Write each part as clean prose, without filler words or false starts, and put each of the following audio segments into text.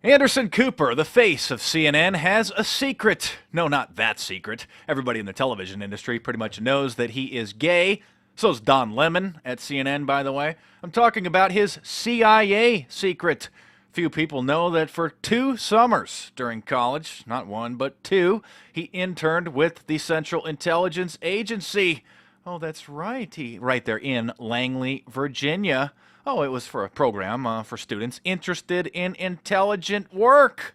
Anderson Cooper, the face of CNN, has a secret. No, not that secret. Everybody in the television industry pretty much knows that he is gay. So's Don Lemon at CNN, by the way. I'm talking about his CIA secret. Few people know that for 2 summers during college, not one, but two, he interned with the Central Intelligence Agency. Oh, that's right. Right there in Langley, Virginia. Oh, it was for a program for students interested in intelligent work.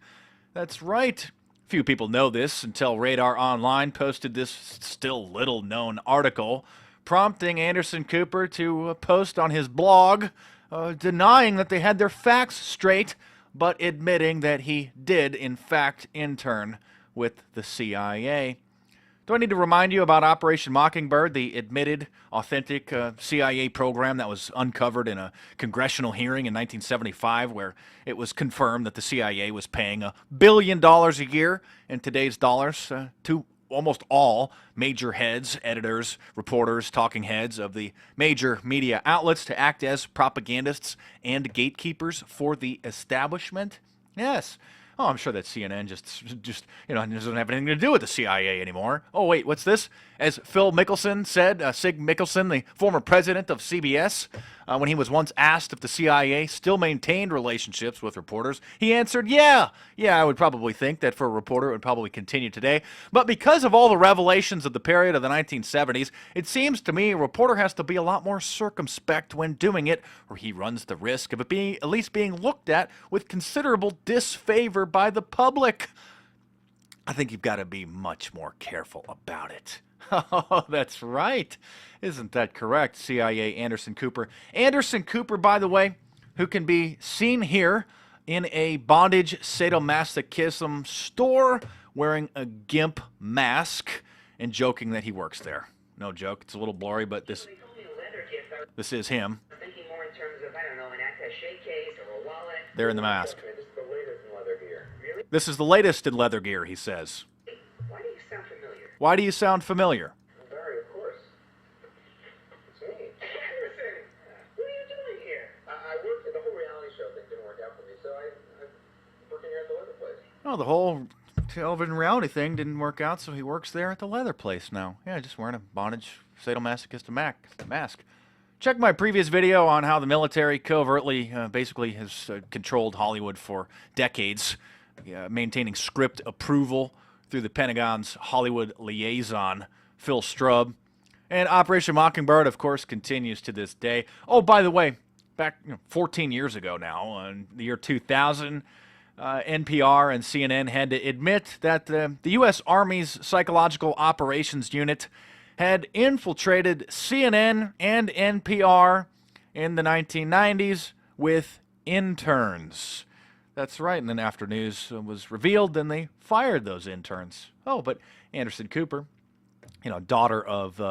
That's right. Few people know this until Radar Online posted this still little known article prompting Anderson Cooper to post on his blog denying that they had their facts straight, but admitting that he did, in fact, intern with the CIA. Do I need to remind you about Operation Mockingbird, the admitted, authentic CIA program that was uncovered in a congressional hearing in 1975 where it was confirmed that the CIA was paying $1 billion a year in today's dollars to almost all major heads, editors, reporters, talking heads of the major media outlets to act as propagandists and gatekeepers for the establishment? Yes. Oh, I'm sure that CNN just doesn't have anything to do with the CIA anymore. Oh, wait, what's this? As Phil Mickelson said, Sig Mickelson, the former president of CBS, when he was once asked if the CIA still maintained relationships with reporters, he answered, yeah, I would probably think that for a reporter it would probably continue today. But because of all the revelations of the period of the 1970s, it seems to me a reporter has to be a lot more circumspect when doing it, or he runs the risk of it being at least being looked at with considerable disfavor by the public. I think you've got to be much more careful about it. Oh, that's right. Isn't that correct, CIA Anderson Cooper? Anderson Cooper, by the way, who can be seen here in a bondage sadomasochism store wearing a GIMP mask and joking that he works there. No joke. It's a little blurry, but this is him. Thinking more in terms of, I don't know, an attaché case or a wallet. There in the mask. This is the latest in leather gear. Really? This is the latest in leather gear, he says. Why do you sound familiar? Why do you sound familiar? Barry, of course. It's me. Anderson! What are you doing here? I worked at the whole reality show thing didn't work out for me, so I'm working here at the leather place. Oh, the whole television reality thing didn't work out, so he works there at the leather place now. Yeah, just wearing a bondage sadomasochist mask. Check my previous video on how the military covertly basically has controlled Hollywood for decades, maintaining script approval through the Pentagon's Hollywood liaison, Phil Strub. And Operation Mockingbird, of course, continues to this day. Oh, by the way, back 14 years ago now, in the year 2000, NPR and CNN had to admit that the U.S. Army's Psychological Operations Unit had infiltrated CNN and NPR in the 1990s with interns. That's right, and then after news was revealed, then they fired those interns. Oh, but Anderson Cooper, daughter of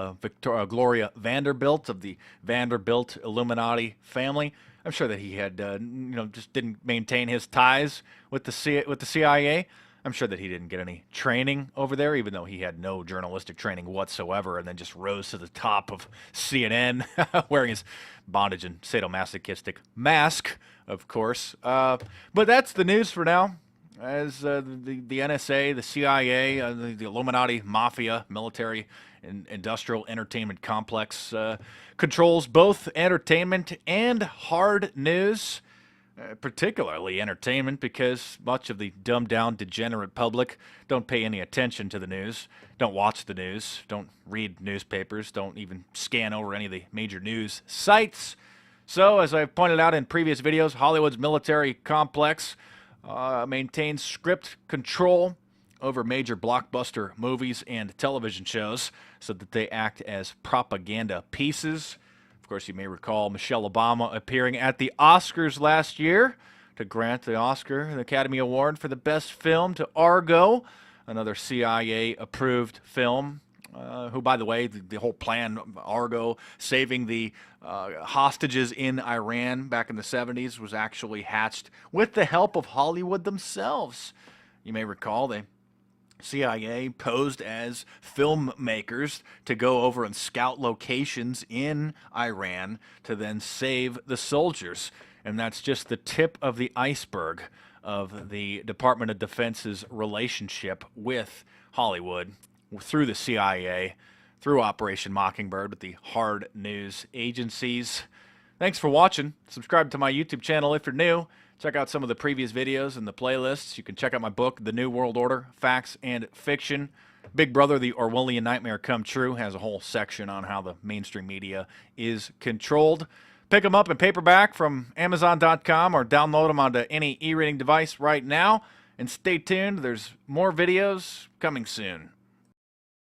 Gloria Vanderbilt of the Vanderbilt Illuminati family, I'm sure that he had, just didn't maintain his ties with the CIA. I'm sure that he didn't get any training over there, even though he had no journalistic training whatsoever, and then just rose to the top of CNN wearing his bondage and sadomasochistic mask, of course. But that's the news for now. As the NSA, the CIA, the Illuminati mafia, military and industrial entertainment complex controls both entertainment and hard news. Particularly entertainment, because much of the dumbed-down, degenerate public don't pay any attention to the news, don't watch the news, don't read newspapers, don't even scan over any of the major news sites. So, as I've pointed out in previous videos, Hollywood's military complex maintains script control over major blockbuster movies and television shows so that they act as propaganda pieces. Of course, you may recall Michelle Obama appearing at the Oscars last year to grant the Academy Award for the best film to Argo, another CIA-approved film, who, by the way, the whole plan, Argo, saving the hostages in Iran back in the 70s, was actually hatched with the help of Hollywood themselves. You may recall they CIA posed as filmmakers to go over and scout locations in Iran to then save the soldiers. And that's just the tip of the iceberg of the Department of Defense's relationship with Hollywood through the CIA, through Operation Mockingbird with the hard news agencies. Thanks for watching. Subscribe to my YouTube channel if you're new. Check out some of the previous videos and the playlists. You can check out my book, The New World Order, Facts and Fiction. Big Brother, The Orwellian Nightmare Come True has a whole section on how the mainstream media is controlled. Pick them up in paperback from Amazon.com or download them onto any e-reading device right now. And stay tuned. There's more videos coming soon.